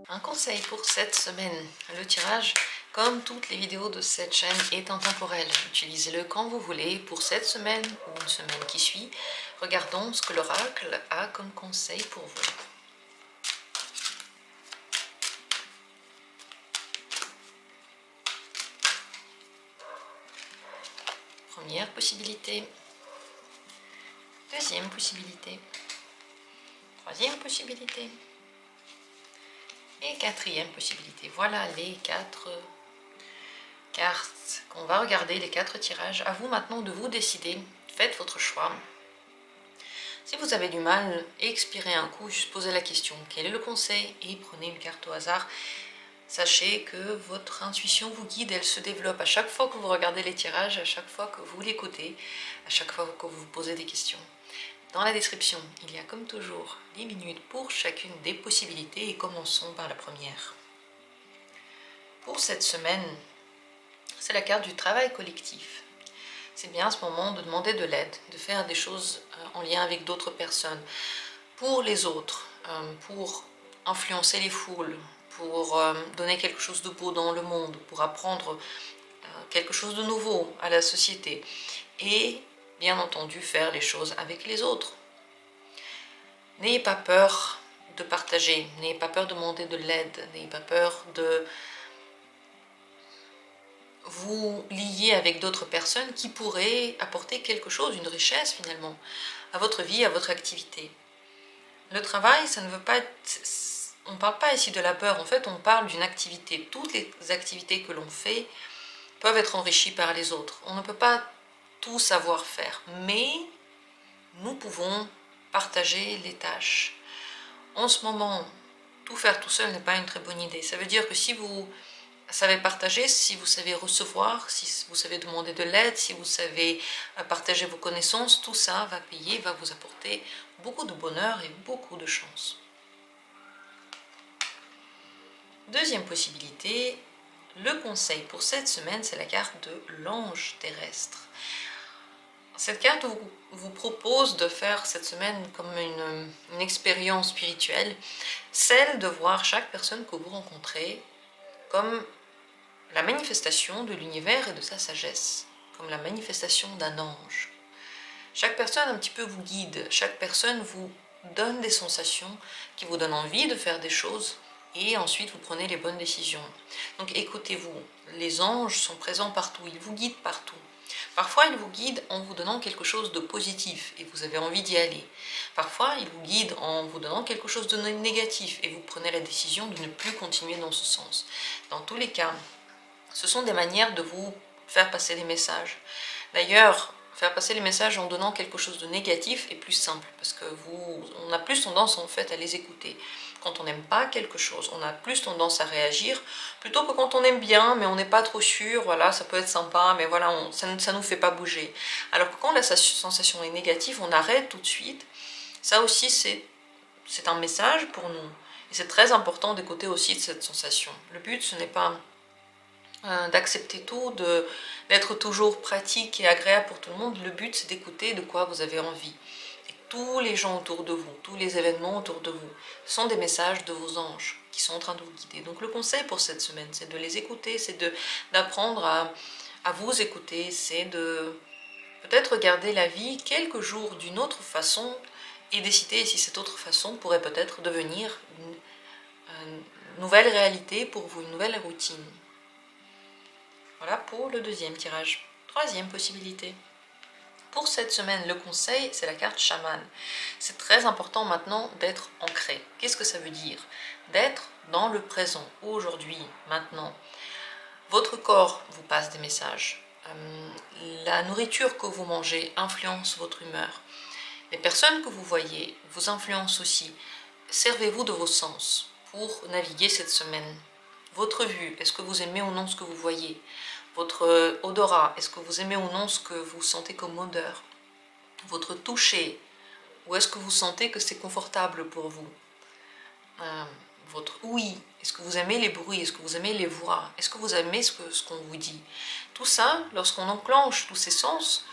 Un conseil pour cette semaine. Le tirage, comme toutes les vidéos de cette chaîne, est intemporel. Utilisez-le quand vous voulez pour cette semaine ou une semaine qui suit. Regardons ce que l'oracle a comme conseil pour vous. Première possibilité. Deuxième possibilité. Troisième possibilité. Et quatrième possibilité. Voilà les 4 cartes qu'on va regarder, les 4 tirages. À vous maintenant de vous décider. Faites votre choix. Si vous avez du mal, expirez un coup, juste posez la question. Quel est le conseil? Et prenez une carte au hasard. Sachez que votre intuition vous guide, elle se développe à chaque fois que vous regardez les tirages, à chaque fois que vous l'écoutez, à chaque fois que vous vous posez des questions. Dans la description, il y a comme toujours 10 minutes pour chacune des possibilités et commençons par la première. Pour cette semaine, c'est la carte du travail collectif. C'est bien à ce moment de demander de l'aide, de faire des choses en lien avec d'autres personnes, pour les autres, pour influencer les foules, pour donner quelque chose de beau dans le monde, pour apprendre quelque chose de nouveau à la société et bien entendu faire les choses avec les autres. N'ayez pas peur de partager, n'ayez pas peur de demander de l'aide, n'ayez pas peur de vous lier avec d'autres personnes qui pourraient apporter quelque chose, une richesse finalement, à votre vie, à votre activité. Le travail, ça ne veut pas être... On ne parle pas ici de la peur, en fait on parle d'une activité. Toutes les activités que l'on fait peuvent être enrichies par les autres. On ne peut pas tout savoir faire, mais nous pouvons partager les tâches. En ce moment, tout faire tout seul n'est pas une très bonne idée. Ça veut dire que si vous savez partager, si vous savez recevoir, si vous savez demander de l'aide, si vous savez partager vos connaissances, tout ça va payer, va vous apporter beaucoup de bonheur et beaucoup de chance. Deuxième possibilité, le conseil pour cette semaine, c'est la carte de l'ange terrestre. Cette carte vous propose de faire cette semaine comme une expérience spirituelle, celle de voir chaque personne que vous rencontrez comme la manifestation de l'univers et de sa sagesse, comme la manifestation d'un ange. Chaque personne un petit peu vous guide, chaque personne vous donne des sensations qui vous donnent envie de faire des choses et ensuite vous prenez les bonnes décisions. Donc écoutez-vous, les anges sont présents partout, ils vous guident partout. Parfois, ils vous guident en vous donnant quelque chose de positif et vous avez envie d'y aller. Parfois, ils vous guident en vous donnant quelque chose de négatif et vous prenez la décision de ne plus continuer dans ce sens. Dans tous les cas, ce sont des manières de vous faire passer des messages. D'ailleurs, faire passer les messages en donnant quelque chose de négatif est plus simple parce que on a plus tendance en fait à les écouter. Quand on n'aime pas quelque chose, on a plus tendance à réagir plutôt que quand on aime bien mais on n'est pas trop sûr, voilà, ça peut être sympa mais voilà, ça ne nous fait pas bouger. Alors que quand la sensation est négative, on arrête tout de suite. Ça aussi c'est un message pour nous et c'est très important d'écouter aussi de cette sensation. Le but ce n'est pas d'accepter tout, d'être toujours pratique et agréable pour tout le monde. Le but c'est d'écouter de quoi vous avez envie. Et tous les gens autour de vous, tous les événements autour de vous sont des messages de vos anges qui sont en train de vous guider. Donc le conseil pour cette semaine, c'est de les écouter, c'est d'apprendre à vous écouter, c'est de peut-être regarder la vie quelques jours d'une autre façon et décider si cette autre façon pourrait peut-être devenir une nouvelle réalité pour vous, une nouvelle routine. Voilà pour le deuxième tirage. Troisième possibilité. Pour cette semaine, le conseil, c'est la carte chaman. C'est très important maintenant d'être ancré. Qu'est-ce que ça veut dire? D'être dans le présent, aujourd'hui, maintenant. Votre corps vous passe des messages. La nourriture que vous mangez influence votre humeur. Les personnes que vous voyez vous influencent aussi. Servez-vous de vos sens pour naviguer cette semaine. Votre vue, est-ce que vous aimez ou non ce que vous voyez? Votre odorat, est-ce que vous aimez ou non ce que vous sentez comme odeur? Votre toucher, ou est-ce que vous sentez que c'est confortable pour vous? Votre ouïe, est-ce que vous aimez les bruits? Est-ce que vous aimez les voix? Est-ce que vous aimez ce qu'on vous dit? Tout ça, lorsqu'on enclenche tous ces sens,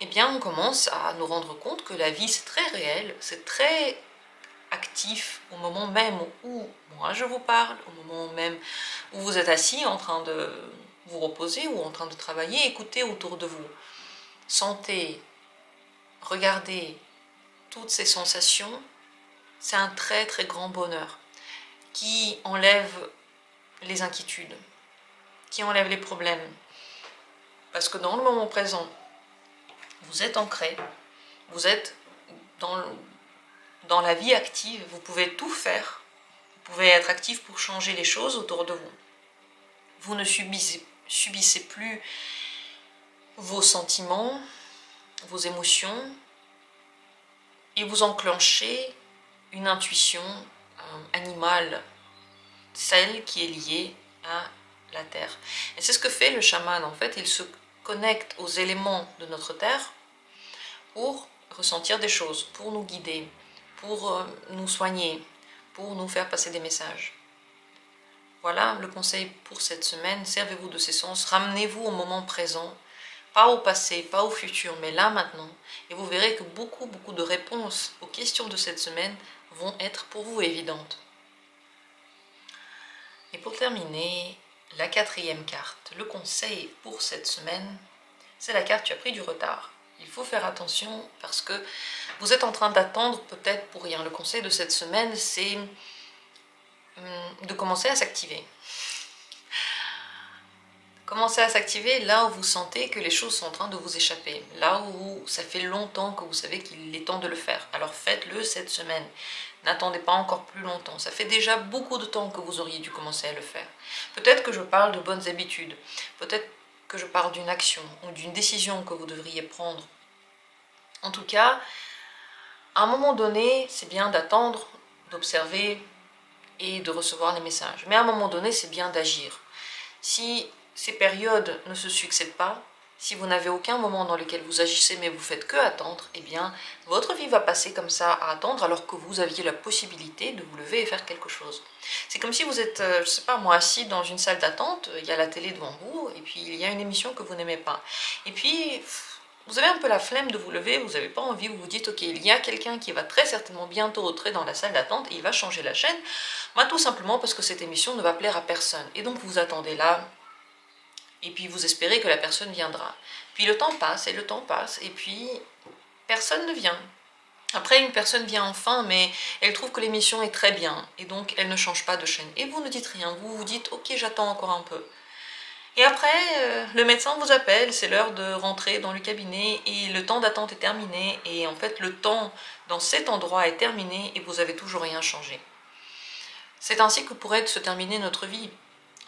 eh bien on commence à nous rendre compte que la vie c'est très réel, c'est très actif au moment même où moi je vous parle, au moment même où vous êtes assis en train de vous reposer ou en train de travailler. Écoutez autour de vous, sentez, regardez toutes ces sensations. C'est un très très grand bonheur qui enlève les inquiétudes, qui enlève les problèmes. Parce que dans le moment présent, vous êtes ancré, vous êtes dans la vie active, vous pouvez tout faire, vous pouvez être actif pour changer les choses autour de vous. Vous ne subissez plus vos sentiments, vos émotions, et vous enclenchez une intuition animale, celle qui est liée à la terre. Et c'est ce que fait le chaman en fait, il se connecte aux éléments de notre terre pour ressentir des choses, pour nous guider, pour nous soigner, pour nous faire passer des messages. Voilà le conseil pour cette semaine, servez-vous de ces sens, ramenez-vous au moment présent, pas au passé, pas au futur, mais là maintenant, et vous verrez que beaucoup de réponses aux questions de cette semaine vont être pour vous évidentes. Et pour terminer, la 4e carte, le conseil pour cette semaine, c'est la carte « Tu as pris du retard ». Il faut faire attention parce que vous êtes en train d'attendre peut-être pour rien. Le conseil de cette semaine, c'est de commencer à s'activer. Commencez à s'activer là où vous sentez que les choses sont en train de vous échapper. Là où ça fait longtemps que vous savez qu'il est temps de le faire. Alors faites-le cette semaine. N'attendez pas encore plus longtemps. Ça fait déjà beaucoup de temps que vous auriez dû commencer à le faire. Peut-être que je parle de bonnes habitudes. Peut-être que je parle d'une action ou d'une décision que vous devriez prendre. En tout cas, à un moment donné, c'est bien d'attendre, d'observer et de recevoir les messages. Mais à un moment donné, c'est bien d'agir. Si ces périodes ne se succèdent pas, si vous n'avez aucun moment dans lequel vous agissez mais vous faites que attendre, eh bien, votre vie va passer comme ça à attendre alors que vous aviez la possibilité de vous lever et faire quelque chose. C'est comme si vous êtes, je sais pas moi, assis dans une salle d'attente, il y a la télé devant vous, et puis il y a une émission que vous n'aimez pas. Et puis, vous avez un peu la flemme de vous lever, vous n'avez pas envie, vous vous dites, ok, il y a quelqu'un qui va très certainement bientôt entrer dans la salle d'attente et il va changer la chaîne, bah, tout simplement parce que cette émission ne va plaire à personne. Et donc vous attendez là, et puis vous espérez que la personne viendra. Puis le temps passe, et puis personne ne vient. Après, une personne vient enfin, mais elle trouve que l'émission est très bien, et donc elle ne change pas de chaîne. Et vous ne dites rien, vous vous dites, ok, j'attends encore un peu. Et après, le médecin vous appelle, c'est l'heure de rentrer dans le cabinet, et le temps d'attente est terminé, et en fait, le temps dans cet endroit est terminé, et vous n'avez toujours rien changé. C'est ainsi que pourrait se terminer notre vie.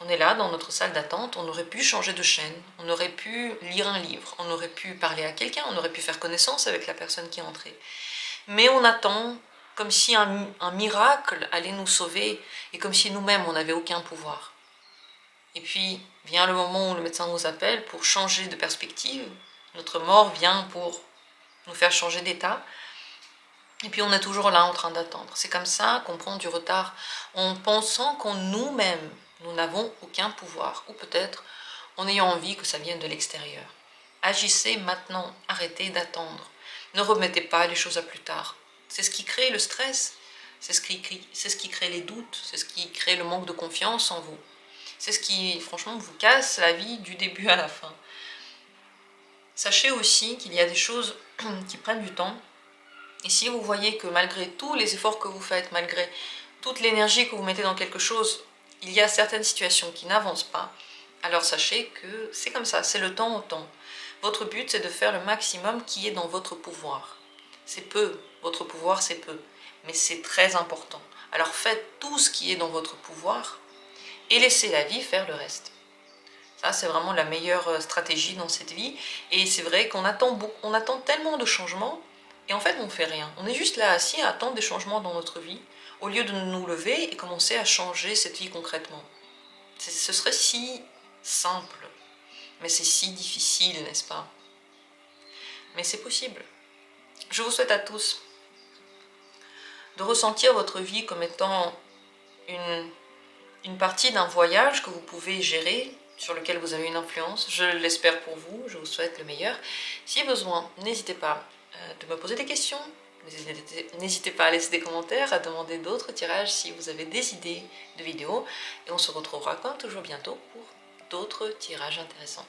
On est là, dans notre salle d'attente, on aurait pu changer de chaîne, on aurait pu lire un livre, on aurait pu parler à quelqu'un, on aurait pu faire connaissance avec la personne qui est entrée. Mais on attend comme si un miracle allait nous sauver et comme si nous-mêmes on n'avait aucun pouvoir. Et puis vient le moment où le médecin nous appelle pour changer de perspective, notre mort vient pour nous faire changer d'état, et puis on est toujours là en train d'attendre. C'est comme ça qu'on prend du retard en pensant qu'en nous-mêmes, nous n'avons aucun pouvoir, ou peut-être en ayant envie que ça vienne de l'extérieur. Agissez maintenant, arrêtez d'attendre. Ne remettez pas les choses à plus tard. C'est ce qui crée le stress, c'est ce qui crée les doutes, c'est ce qui crée le manque de confiance en vous. C'est ce qui, franchement, vous casse la vie du début à la fin. Sachez aussi qu'il y a des choses qui prennent du temps. Et si vous voyez que malgré tous les efforts que vous faites, malgré toute l'énergie que vous mettez dans quelque chose, il y a certaines situations qui n'avancent pas, alors sachez que c'est comme ça, c'est le temps au temps. Votre but, c'est de faire le maximum qui est dans votre pouvoir. C'est peu, votre pouvoir c'est peu, mais c'est très important. Alors faites tout ce qui est dans votre pouvoir et laissez la vie faire le reste. Ça, c'est vraiment la meilleure stratégie dans cette vie. Et c'est vrai qu'on attend tellement de changements, et en fait, on ne fait rien. On est juste là assis à attendre des changements dans notre vie, au lieu de nous lever et commencer à changer cette vie concrètement. Ce serait si simple, mais c'est si difficile, n'est-ce pas? Mais c'est possible. Je vous souhaite à tous de ressentir votre vie comme étant une partie d'un voyage que vous pouvez gérer, sur lequel vous avez une influence. Je l'espère pour vous, je vous souhaite le meilleur. Si besoin, n'hésitez pas de me poser des questions, N'hésitez pas à laisser des commentaires, à demander d'autres tirages si vous avez des idées de vidéos. Et on se retrouvera comme toujours bientôt pour d'autres tirages intéressants.